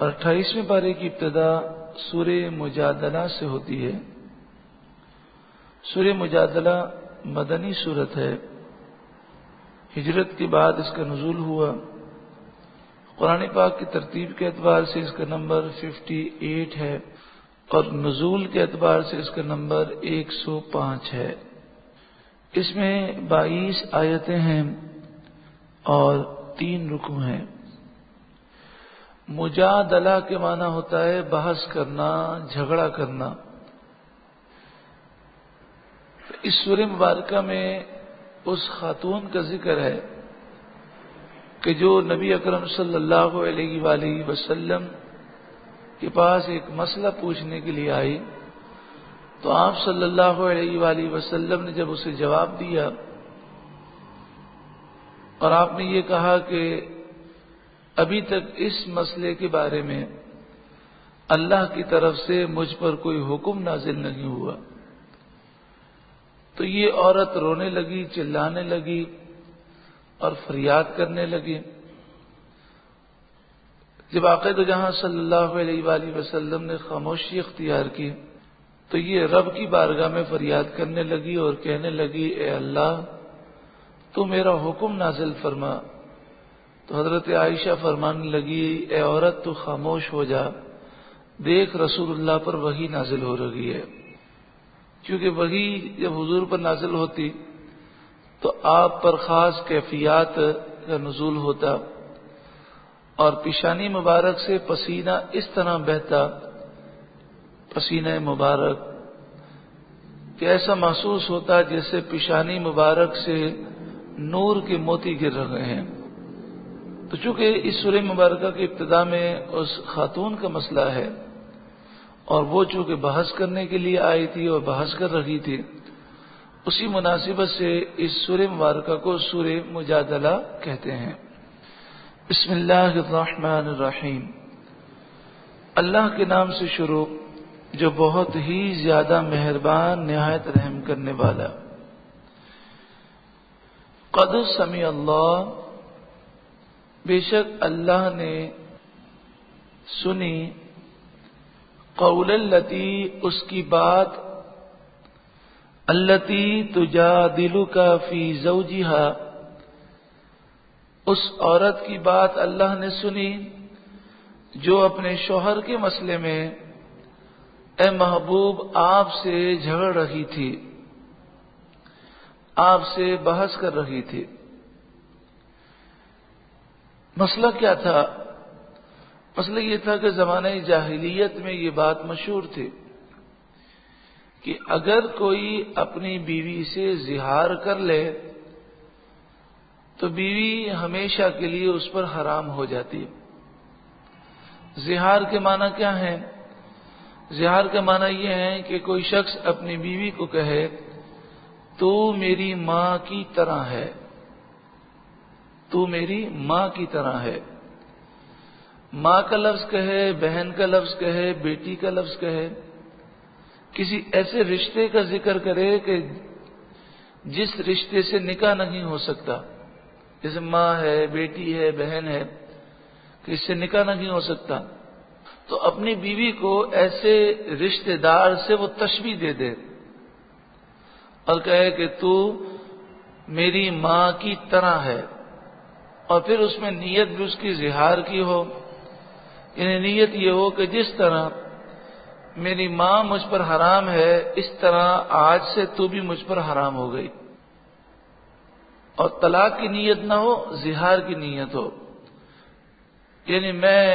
اور 28ویں پارے کی ابتدا سورہ مجادلہ سے ہوتی ہے۔ سورہ مجادلہ مدنی سورت ہے، ہجرت کے بعد اس کا نزول ہوا۔ قرآن پاک کی ترتیب کے اعتبار سے اس کا نمبر 58 ہے اور نزول کے اعتبار سے اس کا نمبر 105 ہے۔ اس میں 22 آیتیں ہیں اور 3 رکوع ہیں۔ مجادلہ کے معنی ہوتا ہے بحث کرنا، جھگڑا کرنا۔ اس سورہ مبارکہ میں اس خاتون کا ذکر ہے کہ جو نبی اکرم صلی اللہ علیہ وآلہ وسلم کے پاس ایک مسئلہ پوچھنے کے لیے آئی، تو آپ صلی اللہ علیہ وآلہ وسلم نے جب اسے جواب دیا اور آپ نے یہ کہا کہ ابھی تک اس مسئلے کے بارے میں اللہ کی طرف سے مجھ پر کوئی حکم نازل نہیں ہوا، تو یہ عورت رونے لگی، چلانے لگی اور فریاد کرنے لگی۔ جب آقا دو جہاں صلی اللہ علیہ وآلہ وسلم نے خاموشی اختیار کی تو یہ رب کی بارگاہ میں فریاد کرنے لگی اور کہنے لگی، اے اللہ تو میرا حکم نازل فرما۔ تو حضرت عائشہ فرمانے لگی، اے عورت تو خاموش ہو جا، دیکھ رسول اللہ پر وحی نازل ہو رہی ہے۔ کیونکہ وحی جب حضور پر نازل ہوتی تو آپ پر خاص کیفیات کا نزول ہوتا اور پیشانی مبارک سے پسینہ اس طرح بہتا، پسینہ مبارک کہ ایسا محسوس ہوتا جیسے پیشانی مبارک سے نور کے موتی گر رہے ہیں۔ تو چونکہ اس سورہ مبارکہ کی ابتدا میں اس خاتون کا مسئلہ ہے اور وہ چونکہ بحث کرنے کے لیے آئی تھی اور بحث کر رہی تھی، اسی مناسبت سے اس سورہ مبارکہ کو سورہ مجادلہ کہتے ہیں۔ بسم اللہ الرحمن الرحیم، اللہ کے نام سے شروع جو بہت ہی زیادہ مہربان نہایت رحم کرنے والا۔ قد سمع اللہ، بے شک اللہ نے سنی، قول التی، اس کی بات، التی تجادلک فی زوجہا، اس عورت کی بات اللہ نے سنی جو اپنے شوہر کے مسئلے میں اے محبوب آپ سے جھگڑ رہی تھی، آپ سے بحث کر رہی تھی۔ مسئلہ کیا تھا؟ مسئلہ یہ تھا کہ زمانہ جاہلیت میں یہ بات مشہور تھی کہ اگر کوئی اپنی بیوی سے زہار کر لے تو بیوی ہمیشہ کے لیے اس پر حرام ہو جاتی۔ زہار کے معنی کیا ہے؟ زہار کا معنی یہ ہے کہ کوئی شخص اپنی بیوی کو کہے تو میری ماں کی طرح ہے، تو میری ماں کی طرح ہے۔ ماں کا لفظ کہے، بہن کا لفظ کہے، بیٹی کا لفظ کہے، کسی ایسے رشتے کا ذکر کرے کہ جس رشتے سے نکاح نہیں ہو سکتا، جیسے ماں ہے، بیٹی ہے، بہن ہے، کہ اس سے نکاح نہیں ہو سکتا، تو اپنی بیوی کو ایسے رشتے دار سے وہ تشبیہ دے دے اور کہے کہ تو میری ماں کی طرح ہے، اور پھر اس میں نیت بھی اس کی زہار کی ہو، یعنی نیت یہ ہو کہ جس طرح میری ماں مجھ پر حرام ہے اس طرح آج سے تو بھی مجھ پر حرام ہو گئی، اور طلاق کی نیت نہ ہو، زہار کی نیت ہو، یعنی میں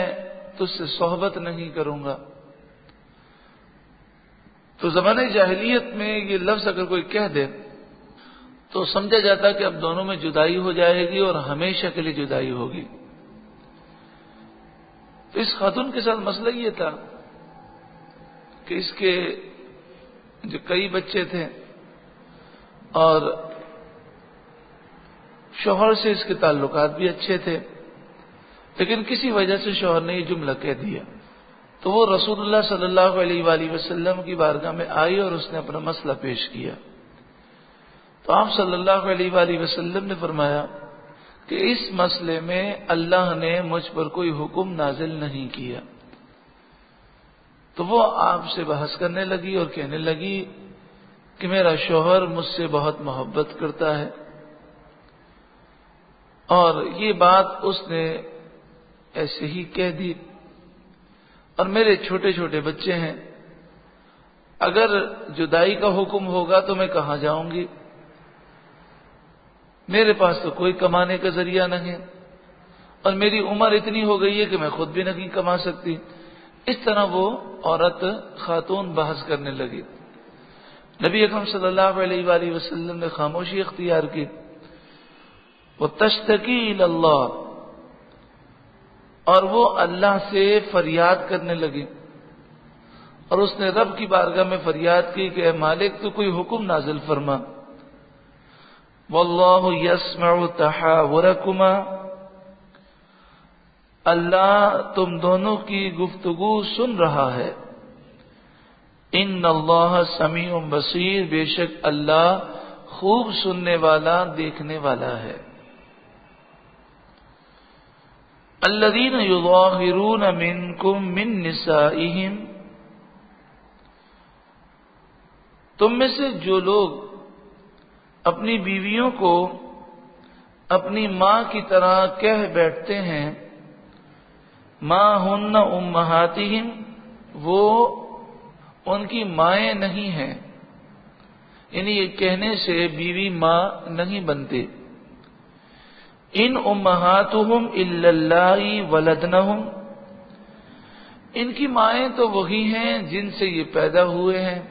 تجھ سے صحبت نہیں کروں گا۔ تو زمانہ جاہلیت میں یہ لفظ اگر کوئی کہہ دے تو سمجھا جاتا کہ اب دونوں میں جدائی ہو جائے گی اور ہمیشہ کے لیے جدائی ہوگی۔ تو اس خاتون کے ساتھ مسئلہ یہ تھا کہ اس کے جو کئی بچے تھے اور شوہر سے اس کے تعلقات بھی اچھے تھے، لیکن کسی وجہ سے شوہر نے یہ جملہ کہہ دیا، تو وہ رسول اللہ صلی اللہ علیہ وآلہ وسلم کی بارگاہ میں آئی اور اس نے اپنا مسئلہ پیش کیا۔ تو آپ صلی اللہ علیہ وآلہ وسلم نے فرمایا کہ اس مسئلے میں اللہ نے مجھ پر کوئی حکم نازل نہیں کیا، تو وہ آپ سے بحث کرنے لگی اور کہنے لگی کہ میرا شوہر مجھ سے بہت محبت کرتا ہے، اور یہ بات اس نے ایسے ہی کہہ دی، اور میرے چھوٹے چھوٹے بچے ہیں، اگر جدائی کا حکم ہوگا تو میں کہاں جاؤں گی، میرے پاس تو کوئی کمانے کا ذریعہ نہیں، اور میری عمر اتنی ہو گئی ہے کہ میں خود بھی نہیں کما سکتی۔ اس طرح وہ عورت خاتون بحث کرنے لگی۔ نبی اکرم صلی اللہ علیہ وآلہ وسلم نے خاموشی اختیار کی۔ وَتَشْتَكِي إِلَى اللَّهِ، اور وہ اللہ سے فریاد کرنے لگی، اور اس نے رب کی بارگاہ میں فریاد کی کہ اے مالک تو کوئی حکم نازل فرما۔ وَاللَّهُ يَسْمَعُ تَحَاوُرَكُمَا، اللہ تم دونوں کی گفتگو سن رہا ہے۔ ان اللہ سمیع بصیر، بے شک اللہ خوب سننے والا دیکھنے والا ہے۔ الذین یظاہرون منکم من نسائہم، تم میں سے جو لوگ اپنی بیویوں کو اپنی ماں کی طرح کہہ بیٹھتے ہیں، ما ہن امہاتہم، وہ ان کی مائیں نہیں ہیں، یعنی یہ کہنے سے بیوی ماں نہیں بنتے۔ ان امہاتہم الا اللائی ولدنہم، ان کی مائیں تو وہی ہیں جن سے یہ پیدا ہوئے ہیں،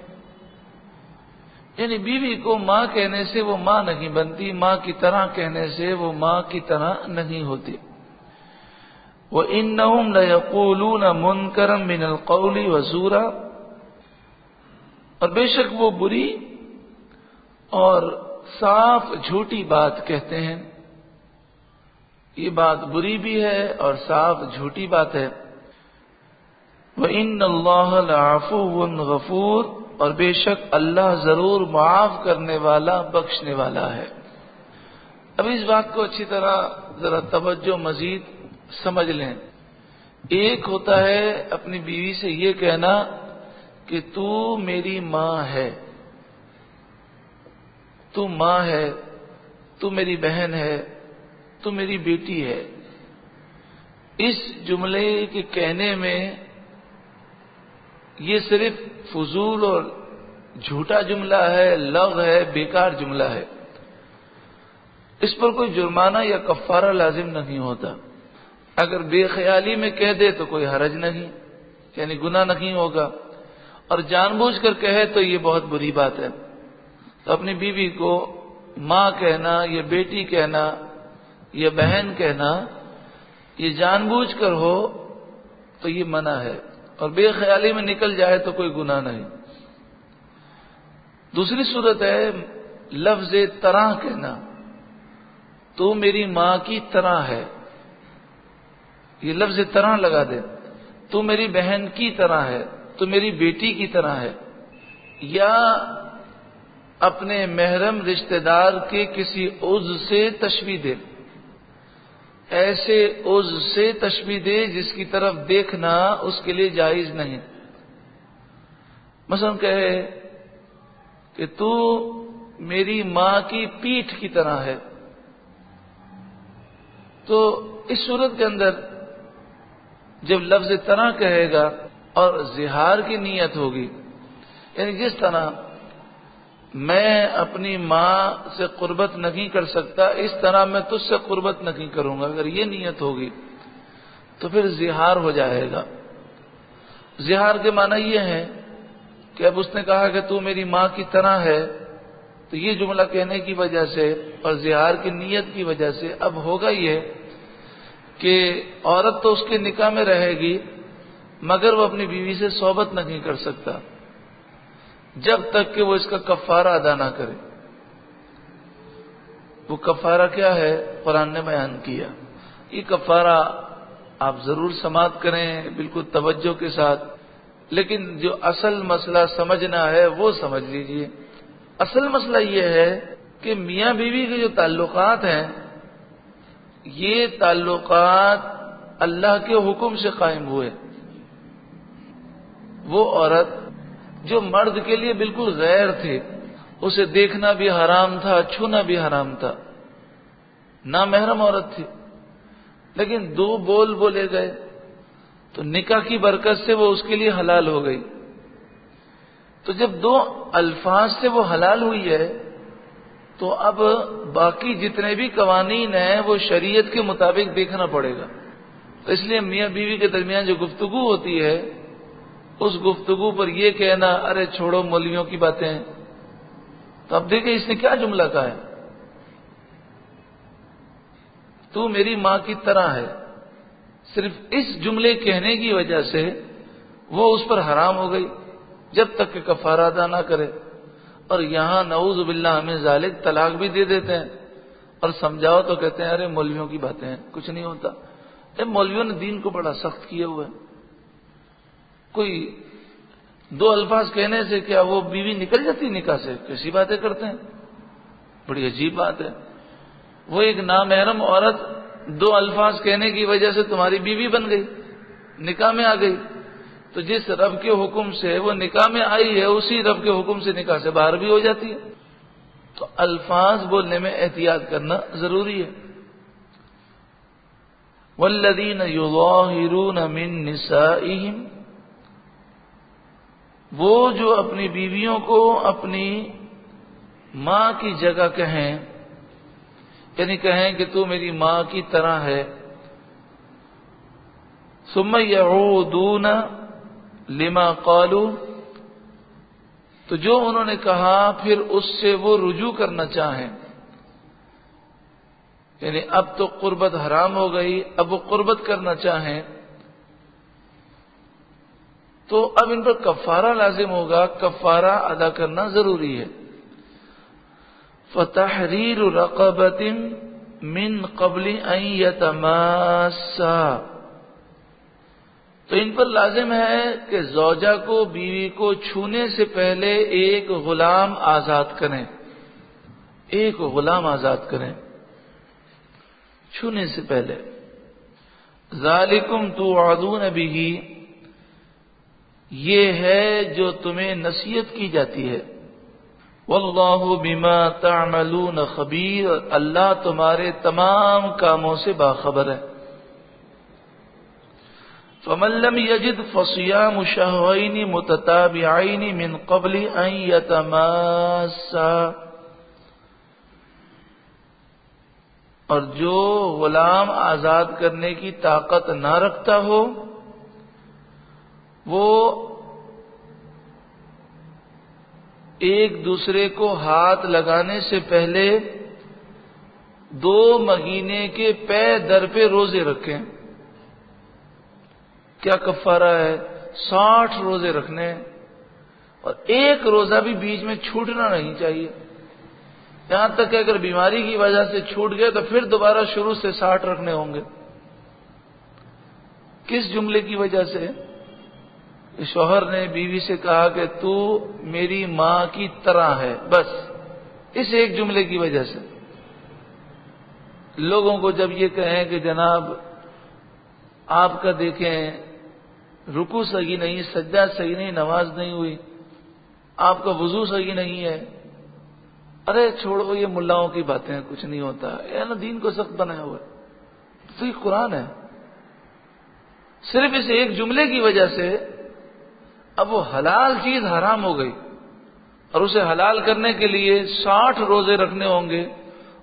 یعنی بیوی کو ماں کہنے سے وہ ماں نہیں بنتی، ماں کی طرح کہنے سے وہ ماں کی طرح نہیں ہوتی۔ وَإِنَّهُمْ لَيَقُولُونَ مُنْكَرًا مِنَ الْقَوْلِ وَزُورًا، اور بے شک وہ بری اور صاف جھوٹی بات کہتے ہیں۔ یہ بات بری بھی ہے اور صاف جھوٹی بات ہے۔ وَإِنَّ اللَّهَ لَعَفُوٌّ غَفُورٌ، اور بے شک اللہ ضرور معاف کرنے والا بخشنے والا ہے۔ اب اس بات کو اچھی طرح ذرا توجہ مزید سمجھ لیں۔ ایک ہوتا ہے اپنی بیوی سے یہ کہنا کہ تو میری ماں ہے، تو ماں ہے، تو میری بہن ہے، تو میری بیٹی ہے۔ اس جملے کے کہنے میں یہ صرف فضول اور جھوٹا جملہ ہے، لغو ہے، بیکار جملہ ہے۔ اس پر کوئی جرمانہ یا کفارہ لازم نہیں ہوتا۔ اگر بے خیالی میں کہہ دے تو کوئی حرج نہیں، یعنی گناہ نہیں ہوگا، اور جان بوجھ کر کہے تو یہ بہت بری بات ہے۔ تو اپنی بیوی کو ماں کہنا یا بیٹی کہنا یا بہن کہنا یہ جان بوجھ کر ہو تو یہ منع ہے، اور بے خیالی میں نکل جائے تو کوئی گناہ نہیں۔ دوسری صورت ہے لفظ طرح کہنا، تو میری ماں کی طرح ہے، یہ لفظ طرح لگا دے، تو میری بہن کی طرح ہے، تو میری بیٹی کی طرح ہے، یا اپنے محرم رشتہ دار کے کسی عضو سے تشبیہ دے، ایسے عضو سے تشبیہ دے جس کی طرف دیکھنا اس کے لیے جائز نہیں۔ مثلا کہے کہ تو میری ماں کی پیٹھ کی طرح ہے، تو اس صورت کے اندر جب لفظ طرح کہے گا اور زہار کی نیت ہوگی، یعنی جس طرح میں اپنی ماں سے قربت نہیں کر سکتا اس طرح میں تجھ سے قربت نہیں کروں گا، اگر یہ نیت ہوگی تو پھر زہار ہو جائے گا۔ زہار کے معنی یہ ہے کہ اب اس نے کہا کہ تو میری ماں کی طرح ہے، تو یہ جملہ کہنے کی وجہ سے اور زہار کی نیت کی وجہ سے اب ہوگا یہ کہ عورت تو اس کے نکاح میں رہے گی مگر وہ اپنی بیوی سے صحبت نہیں کر سکتا جب تک کہ وہ اس کا کفارہ ادا نہ کرے۔ وہ کفارہ کیا ہے؟ قرآن نے بیان کیا۔ یہ کفارہ آپ ضرور سماعت کریں بالکل توجہ کے ساتھ، لیکن جو اصل مسئلہ سمجھنا ہے وہ سمجھ لیجئے۔ اصل مسئلہ یہ ہے کہ میاں بیوی کے جو تعلقات ہیں یہ تعلقات اللہ کے حکم سے قائم ہوئے، وہ عورت جو مرد کے لیے بالکل غیر تھی، اسے دیکھنا بھی حرام تھا، چھونا بھی حرام تھا، نامحرم عورت تھی، لیکن دو بول بولے گئے تو نکاح کی برکت سے وہ اس کے لیے حلال ہو گئی۔ تو جب دو الفاظ سے وہ حلال ہوئی ہے تو اب باقی جتنے بھی قوانین ہیں وہ شریعت کے مطابق دیکھنا پڑے گا۔ تو اس لیے میاں بیوی کے درمیان جو گفتگو ہوتی ہے، اس گفتگو پر یہ کہنا ارے چھوڑو مولویوں کی باتیں ہیں، تو اب دیکھیں اس نے کیا جملہ کہا ہے، تو میری ماں کی طرح ہے۔ صرف اس جملے کہنے کی وجہ سے وہ اس پر حرام ہو گئی جب تک کہ کفارہ ادا نہ کرے۔ اور یہاں نعوذ باللہ ہمیں ذالک طلاق بھی دے دیتے ہیں، اور سمجھاؤ تو کہتے ہیں ارے مولویوں کی باتیں ہیں، کچھ نہیں ہوتا۔ مولویوں نے دین کو بڑا سخت کیا ہوا ہے، کوئی دو الفاظ کہنے سے کیا وہ بیوی نکل جاتی نکاح سے؟ کیسی باتیں کرتے ہیں، بڑی عجیب بات ہے۔ وہ ایک نامحرم عورت دو الفاظ کہنے کی وجہ سے تمہاری بیوی بن گئی، نکاح میں آ گئی، تو جس رب کے حکم سے وہ نکاح میں آئی ہے اسی رب کے حکم سے نکاح سے باہر بھی ہو جاتی ہے۔ تو الفاظ بولنے میں احتیاط کرنا ضروری ہے۔ والذین یظاہرون من نسائہم، وہ جو اپنی بیویوں کو اپنی ماں کی جگہ کہیں، یعنی کہیں کہ تو میری ماں کی طرح ہے، ثم یعودون لما قالوا، تو جو انہوں نے کہا پھر اس سے وہ رجوع کرنا چاہیں، یعنی اب تو قربت حرام ہو گئی، اب وہ قربت کرنا چاہیں، تو اب ان پر کفارہ لازم ہوگا، کفارہ ادا کرنا ضروری ہے۔ فَتَحْرِيرُ رَقَبَةٍ مِّن قَبْلِ أَن يَتَمَاسَّا، تو ان پر لازم ہے کہ زوجہ کو بیوی کو چھونے سے پہلے ایک غلام آزاد کریں، ایک غلام آزاد کریں چھونے سے پہلے۔ ذَلِكُمْ تُوعَظُونَ بِهِ، یہ ہے جو تمہیں نصیحت کی جاتی ہے۔ واللہ بما تعملون خبیر، اللہ تمہارے تمام کاموں سے باخبر ہے۔ فمن لم یجد فصیام شہرین متتابعین من قبل ان یتماسا، اور جو غلام آزاد کرنے کی طاقت نہ رکھتا ہو وہ ایک دوسرے کو ہاتھ لگانے سے پہلے 2 مہینے کے پے در پہ روزے رکھیں۔ کیا کفارہ ہے؟ 60 روزے رکھنے، اور ایک روزہ بھی بیچ میں چھوٹنا نہیں چاہیے، یہاں تک کہ اگر بیماری کی وجہ سے چھوٹ گئے تو پھر دوبارہ شروع سے 60 رکھنے ہوں گے۔ کس جملے کی وجہ سے؟ شوہر نے بیوی سے کہا کہ تو میری ماں کی طرح ہے، بس اس ایک جملے کی وجہ سے۔ لوگوں کو جب یہ کہیں کہ جناب آپ کا دیکھیں رکوع صحیح نہیں، سجدہ صحیح نہیں، نماز نہیں ہوئی، آپ کا وضو صحیح نہیں ہے، ارے چھوڑو یہ ملاؤں کی باتیں، کچھ نہیں ہوتا ہے نا، دین کو سخت بنایا ہوا ہے۔ تو یہ قرآن ہے۔ صرف اس ایک جملے کی وجہ سے اب وہ حلال چیز حرام ہو گئی، اور اسے حلال کرنے کے لیے 60 روزے رکھنے ہوں گے،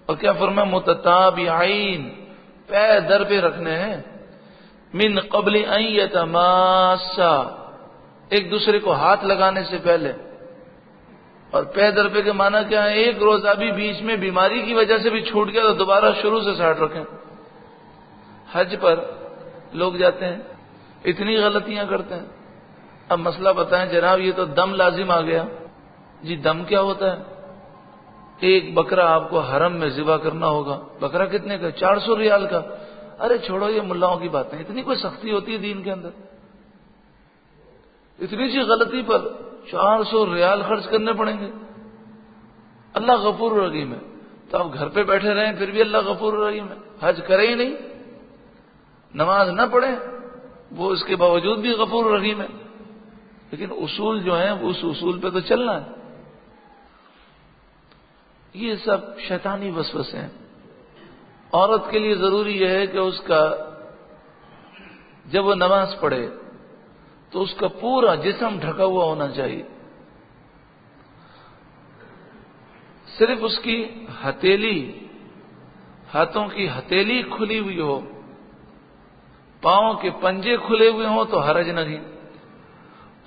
اور کیا فرمایا؟ متتابعین، پے در پہ رکھنے ہیں، من قبل ان یتماسا، ایک دوسرے کو ہاتھ لگانے سے پہلے۔ اور پے در پہ کے معنی کیا ہے؟ ایک روزہ بھی بیچ میں بیماری کی وجہ سے بھی چھوٹ گیا تو دوبارہ شروع سے 60 رکھیں۔ حج پر لوگ جاتے ہیں، اتنی غلطیاں کرتے ہیں۔ اب مسئلہ بتائیں جناب، یہ تو دم لازم آ گیا جی۔ دم کیا ہوتا ہے؟ ایک بکرا آپ کو حرم میں ذبح کرنا ہوگا۔ بکرا کتنے کا؟ 400 ریال کا۔ ارے چھوڑو یہ ملاؤں کی باتیں، اتنی کوئی سختی ہوتی ہے دین کے اندر؟ اتنی سی غلطی پر 400 ریال خرچ کرنے پڑیں گے؟ اللہ غفور رحیم ہے، تو آپ گھر پہ بیٹھے رہیں پھر بھی اللہ غفور رحیم ہے۔ حج کریں ہی نہیں، نماز نہ پڑھیں، وہ اس کے باوجود بھی غفور رحیم ہے۔ لیکن اصول جو ہیں اس اصول پہ تو چلنا ہے. یہ سب شیطانی وسوسے ہیں. عورت کے لیے ضروری یہ ہے کہ اس کا جب وہ نماز پڑھے تو اس کا پورا جسم ڈھکا ہوا ہونا چاہیے. صرف اس کی ہتھیلی، ہاتھوں کی ہتھیلی کھلی ہوئی ہو، پاؤں کے پنجے کھلے ہوئے ہوں تو حرج نہیں،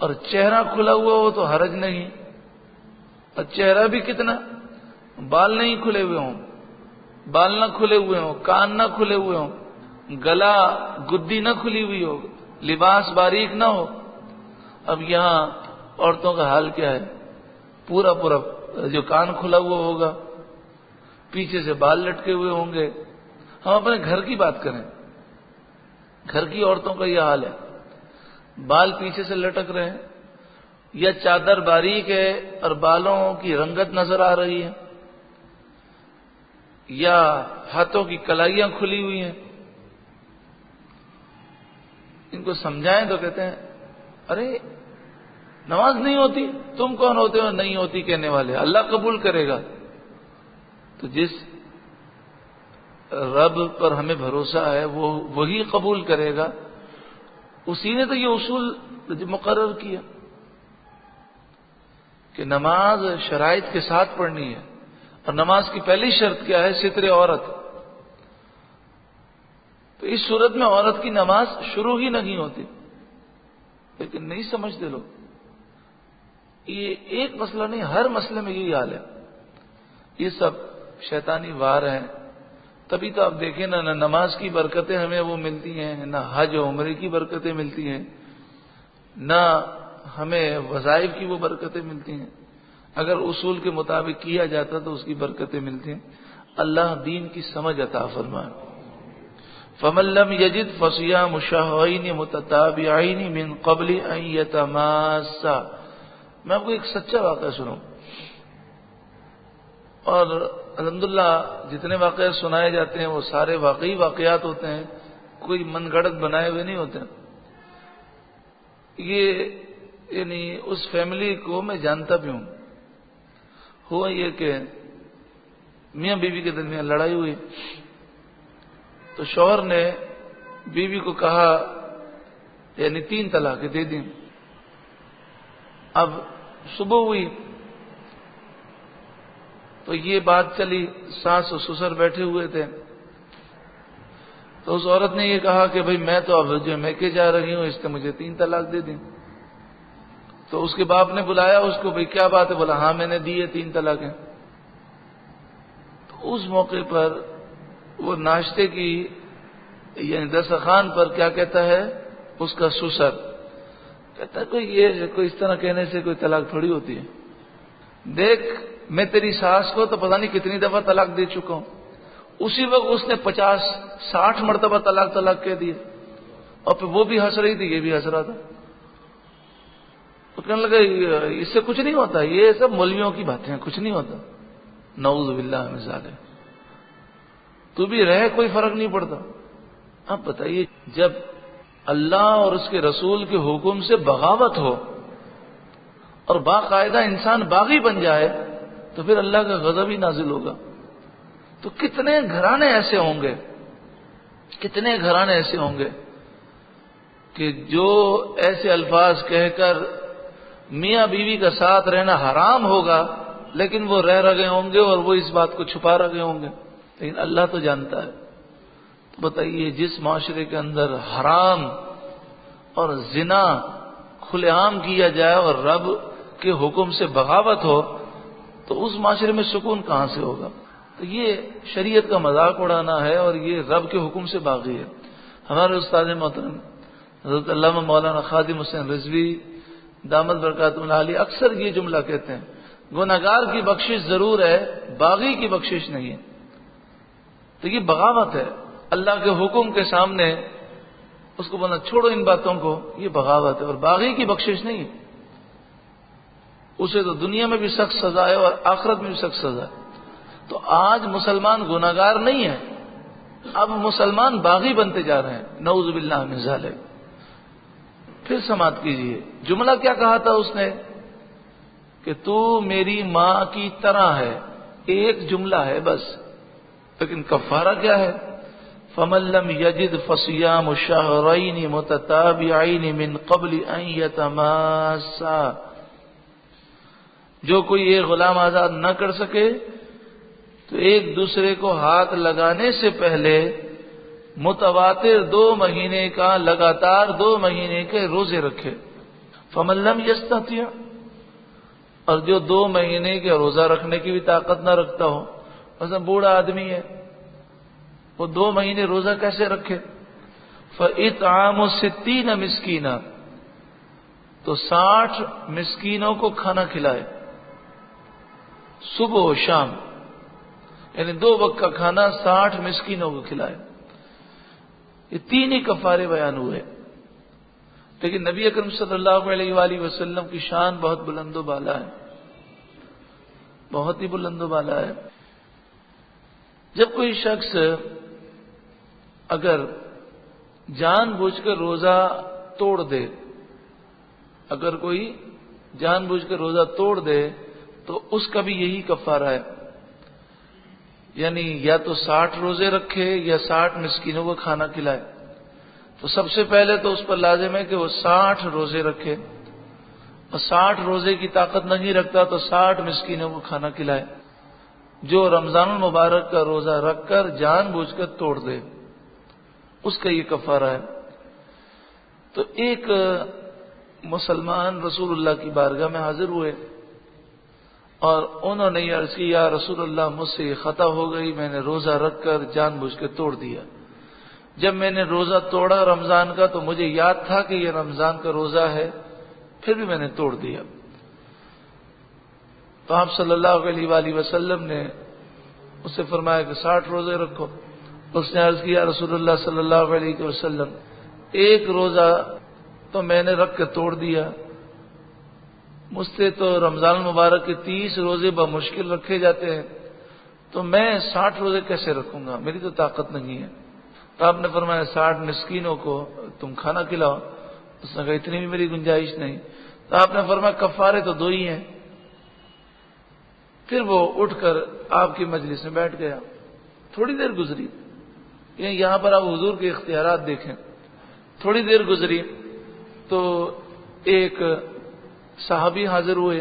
اور چہرہ کھلا ہوا ہو تو حرج نہیں. اور چہرہ بھی کتنا، بال نہیں کھلے ہوئے ہوں، بال نہ کھلے ہوئے ہوں، کان نہ کھلے ہوئے ہوں، گلا گدی نہ کھلی ہوئی ہو، لباس باریک نہ ہو. اب یہاں عورتوں کا حال کیا ہے؟ پورا جو کان کھلا ہوا ہوگا، پیچھے سے بال لٹکے ہوئے ہوں گے. ہم اپنے گھر کی بات کریں، گھر کی عورتوں کا یہ حال ہے. بال پیچھے سے لٹک رہے ہیں، یا چادر باریک ہے اور بالوں کی رنگت نظر آ رہی ہے، یا ہاتھوں کی کلائیاں کھلی ہوئی ہیں. ان کو سمجھائیں تو کہتے ہیں ارے نماز نہیں ہوتی، تم کون ہوتے ہو نہیں ہوتی کہنے والے، اللہ قبول کرے گا. تو جس رب پر ہمیں بھروسہ ہے وہ وہی قبول کرے گا. اسی نے تو یہ اصول مقرر کیا کہ نماز شرائط کے ساتھ پڑھنی ہے. اور نماز کی پہلی شرط کیا ہے؟ ستر عورت. تو اس صورت میں عورت کی نماز شروع ہی نہیں ہوتی. لیکن نہیں سمجھتے لوگ. یہ ایک مسئلہ نہیں، ہر مسئلے میں یہی حال ہے. یہ سب شیطانی وار ہیں. تبھی تو آپ دیکھیں نہ نماز کی برکتیں ہمیں وہ ملتی ہیں، نہ حج و عمرے کی برکتیں ملتی ہیں، نہ ہمیں وظائف کی وہ برکتیں ملتی ہیں. اگر اصول کے مطابق کیا جاتا تو اس کی برکتیں ملتی ہیں. اللہ دین کی سمجھ عطا فرمائے. فَمَن لَّمْ يَجِدْ فَصِيَامُ شَهْرَيْنِ مُتَتَابِعَيْنِ مِن قَبْلِ أَن يَتَمَاسَّا. میں آپ کو ایک سچا واقعہ سناؤں. اور الحمدللہ جتنے واقعات سنائے جاتے ہیں وہ سارے واقعی واقعات ہوتے ہیں، کوئی من گھڑت بنائے ہوئے نہیں ہوتے. یہ یعنی اس فیملی کو میں جانتا بھی ہوں. ہوا یہ کہ میاں بیوی کے درمیان لڑائی ہوئی تو شوہر نے بیوی کو کہا یعنی 3 طلاقیں دے دیں. اب صبح ہوئی تو یہ بات چلی، ساس اور سسر بیٹھے ہوئے تھے. تو اس عورت نے یہ کہا کہ بھئی میں تو اب جو میکے جا رہی ہوں، اس نے مجھے 3 طلاق دے دیں. تو اس کے باپ نے بلایا اس کو، بھئی کیا بات ہے؟ بولا ہاں میں نے دی ہے 3 طلاقیں. تو اس موقع پر وہ ناشتے کی یعنی دسترخوان پر کیا کہتا ہے اس کا سسر؟ کہتا ہے کوئی اس طرح کہنے سے کوئی طلاق تھوڑی ہوتی ہے. دیکھ میں تیری ساس کو تو پتہ نہیں کتنی دفعہ طلاق دے چکا ہوں. اسی وقت اس نے 50-60 مرتبہ طلاق کہہ دیے. اور پھر وہ بھی ہنس رہی تھی، یہ بھی ہنس رہا تھا. تو کہنے لگا اس سے کچھ نہیں ہوتا، یہ سب مولویوں کی باتیں ہیں، کچھ نہیں ہوتا. نعوذ باللہ من ذالک. تو بھی رہے کوئی فرق نہیں پڑتا. اب بتائیے جب اللہ اور اس کے رسول کے حکم سے بغاوت ہو اور باقاعدہ انسان باغی بن جائے تو پھر اللہ کا غضب ہی نازل ہوگا. تو کتنے گھرانے ایسے ہوں گے، کتنے گھرانے ایسے ہوں گے کہ جو ایسے الفاظ کہہ کر میاں بیوی کا ساتھ رہنا حرام ہوگا لیکن وہ رہ رہے ہوں گے اور وہ اس بات کو چھپا رہے ہوں گے. لیکن اللہ تو جانتا ہے. تو بتائیے جس معاشرے کے اندر حرام اور زنا کھلے عام کیا جائے اور رب کے حکم سے بغاوت ہو تو اس معاشرے میں سکون کہاں سے ہوگا؟ تو یہ شریعت کا مذاق اڑانا ہے اور یہ رب کے حکم سے باغی ہے. ہمارے استاد محترم حضرت علامہ مولانا خادم حسین رضوی دامت برکاتہم العالیہ اکثر یہ جملہ کہتے ہیں، گناہگار کی بخشش ضرور ہے، باغی کی بخشش نہیں ہے. تو یہ بغاوت ہے اللہ کے حکم کے سامنے. اس کو بولنا چھوڑو ان باتوں کو، یہ بغاوت ہے اور باغی کی بخشش نہیں ہے. اسے تو دنیا میں بھی سخت سزا ہے اور آخرت میں بھی سخت سزا ہے. تو آج مسلمان گناہگار نہیں ہے، اب مسلمان باغی بنتے جا رہے ہیں. نعوذ باللہ من ذالک. پھر سماعت کیجئے. جملہ کیا کہا تھا اس نے کہ تو میری ماں کی طرح ہے، ایک جملہ ہے بس. لیکن کفارہ کیا ہے؟ فَمَن لَّمْ يَجِدْ فَصِيَامُ شَهْرَيْنِ مُتَتَابِعَيْنِ مِن قَبْلِ أَن يَتَمَاسَّا. جو کوئی ایک غلام آزاد نہ کر سکے تو ایک دوسرے کو ہاتھ لگانے سے پہلے متواتر 2 مہینے کا لگاتار 2 مہینے کے روزے رکھے. فَمَن لَّمْ يَسْتَطِعْ، اور جو 2 مہینے کے روزہ رکھنے کی بھی طاقت نہ رکھتا ہو، مثلا بوڑھا آدمی ہے، وہ 2 مہینے روزہ کیسے رکھے؟ فَإِطْعَامُ 60 مِسْكِينًا، تو 60 مسکینوں کو کھانا کھلائے صبح و شام، یعنی 2 وقت کا کھانا 60 مسکینوں کو کھلائے. یہ 3 ہی کفارے بیان ہوئے. لیکن نبی اکرم صلی اللہ علیہ وآلہ وسلم کی شان بہت بلند و بالا ہے، بہت ہی بلند و بالا ہے. جب کوئی شخص اگر جان بوجھ کر روزہ توڑ دے، اگر کوئی جان بوجھ کر روزہ توڑ دے تو اس کا بھی یہی کفارہ ہے، یعنی یا تو 60 روزے رکھے یا 60 مسکینوں کو کھانا کھلائے. تو سب سے پہلے تو اس پر لازم ہے کہ وہ 60 روزے رکھے، اور 60 روزے کی طاقت نہیں رکھتا تو 60 مسکینوں کو کھانا کھلائے. جو رمضان المبارک کا روزہ رکھ کر جان بوجھ کر توڑ دے اس کا یہ کفارہ ہے. تو ایک مسلمان رسول اللہ کی بارگاہ میں حاضر ہوئے اور انہوں نے یہ عرض کی، یا رسول اللہ مجھ سے یہ خطا ہو گئی، میں نے روزہ رکھ کر جان بوجھ کے توڑ دیا. جب میں نے روزہ توڑا رمضان کا تو مجھے یاد تھا کہ یہ رمضان کا روزہ ہے، پھر بھی میں نے توڑ دیا. تو آپ صلی اللہ علیہ وآلہ وسلم نے اس سے فرمایا کہ 60 روزے رکھو. اس نے عرض کیا، رسول اللہ صلی اللہ علیہ وسلم ایک روزہ تو میں نے رکھ کے توڑ دیا، مجھ سے تو رمضان المبارک کے 30 روزے بمشکل رکھے جاتے ہیں، تو میں 60 روزے کیسے رکھوں گا، میری تو طاقت نہیں ہے. تو آپ نے فرمایا 60 مسکینوں کو تم کھانا کھلاؤ. اس نے کہا اتنی بھی میری گنجائش نہیں. تو آپ نے فرمایا کفارے تو 2 ہی ہیں. پھر وہ اٹھ کر آپ کی مجلس میں بیٹھ گیا. تھوڑی دیر گزری، یہاں پر آپ حضور کے اختیارات دیکھیں. تھوڑی دیر گزری تو ایک صحابی حاضر ہوئے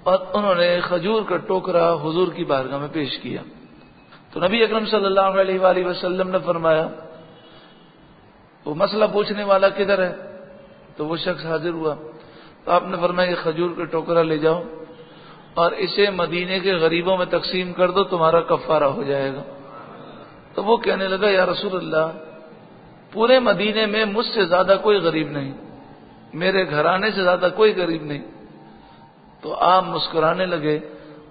اور انہوں نے کھجور کا ٹوکرا حضور کی بارگاہ میں پیش کیا. تو نبی اکرم صلی اللہ علیہ وآلہ وسلم نے فرمایا وہ مسئلہ پوچھنے والا کدھر ہے؟ تو وہ شخص حاضر ہوا. تو آپ نے فرمایا یہ کھجور کا ٹوکرا لے جاؤ اور اسے مدینے کے غریبوں میں تقسیم کر دو، تمہارا کفارہ ہو جائے گا. تو وہ کہنے لگا، یا رسول اللہ پورے مدینے میں مجھ سے زیادہ کوئی غریب نہیں، میرے گھرانے سے زیادہ کوئی غریب نہیں. تو آپ مسکرانے لگے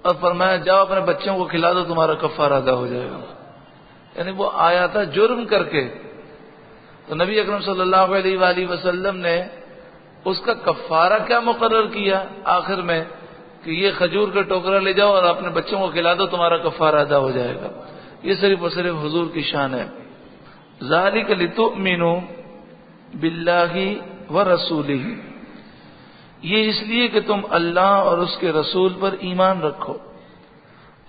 اور فرمایا جاؤ اپنے بچوں کو کھلا دو، تمہارا کفارہ ادا ہو جائے گا. یعنی وہ آیا تھا جرم کر کے. تو نبی اکرم صلی اللہ علیہ وآلہ وسلم نے اس کا کفارہ کیا مقرر کیا آخر میں کہ یہ کھجور کا ٹوکرا لے جاؤ اور اپنے بچوں کو کھلا دو، تمہارا کفارہ ادا ہو جائے گا. یہ صرف اور صرف حضور کی شان ہے. ذالک لتؤمنوا باللہ ورسولہ، یہ اس لیے کہ تم اللہ اور اس کے رسول پر ایمان رکھو.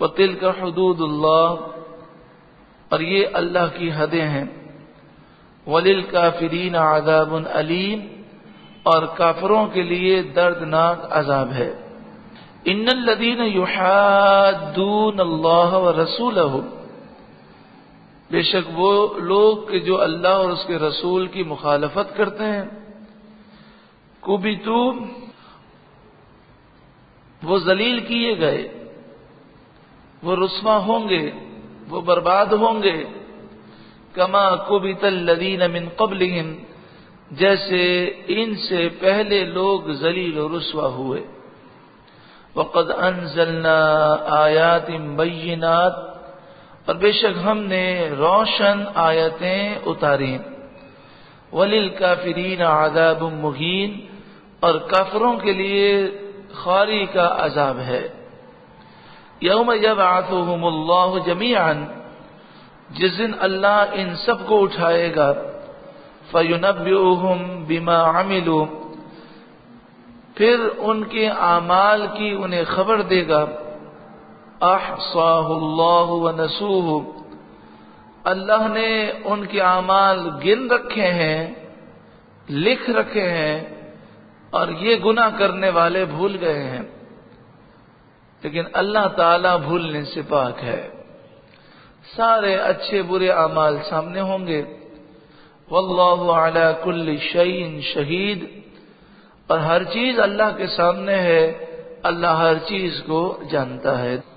وتلک حدود اللہ، اور یہ اللہ کی حدیں ہیں. وللکافرین عذاب علیم، اور کافروں کے لیے دردناک عذاب ہے. ان الذین یحادون اللہ ورسولہ، بے شک وہ لوگ کہ جو اللہ اور اس کے رسول کی مخالفت کرتے ہیں، کبتو، وہ ذلیل کیے گئے، وہ رسوا ہوں گے، وہ برباد ہوں گے. کما کبت الذین من قبلہم، جیسے ان سے پہلے لوگ ذلیل و رسوا ہوئے. وقد انزلنا آیات بینات، اور بے شک ہم نے روشن آیتیں اتاری. وللکافرین عذاب مہین، اور کافروں کے لیے خواری کا عذاب ہے. یوم یبعثہم اللہ جمیعا، جس دن اللہ ان سب کو اٹھائے گا. فَيُنَبِّئُهُم بِمَا عَمِلُوا، پھر ان کے اعمال کی انہیں خبر دے گا. احصاہ اللہ ونسوہ، اللہ نے ان کے اعمال گن رکھے ہیں، لکھ رکھے ہیں، اور یہ گناہ کرنے والے بھول گئے ہیں. لیکن اللہ تعالی بھولنے سے پاک ہے. سارے اچھے برے اعمال سامنے ہوں گے. واللہ علی کل شیء شہید، اور ہر چیز اللہ کے سامنے ہے، اللہ ہر چیز کو جانتا ہے.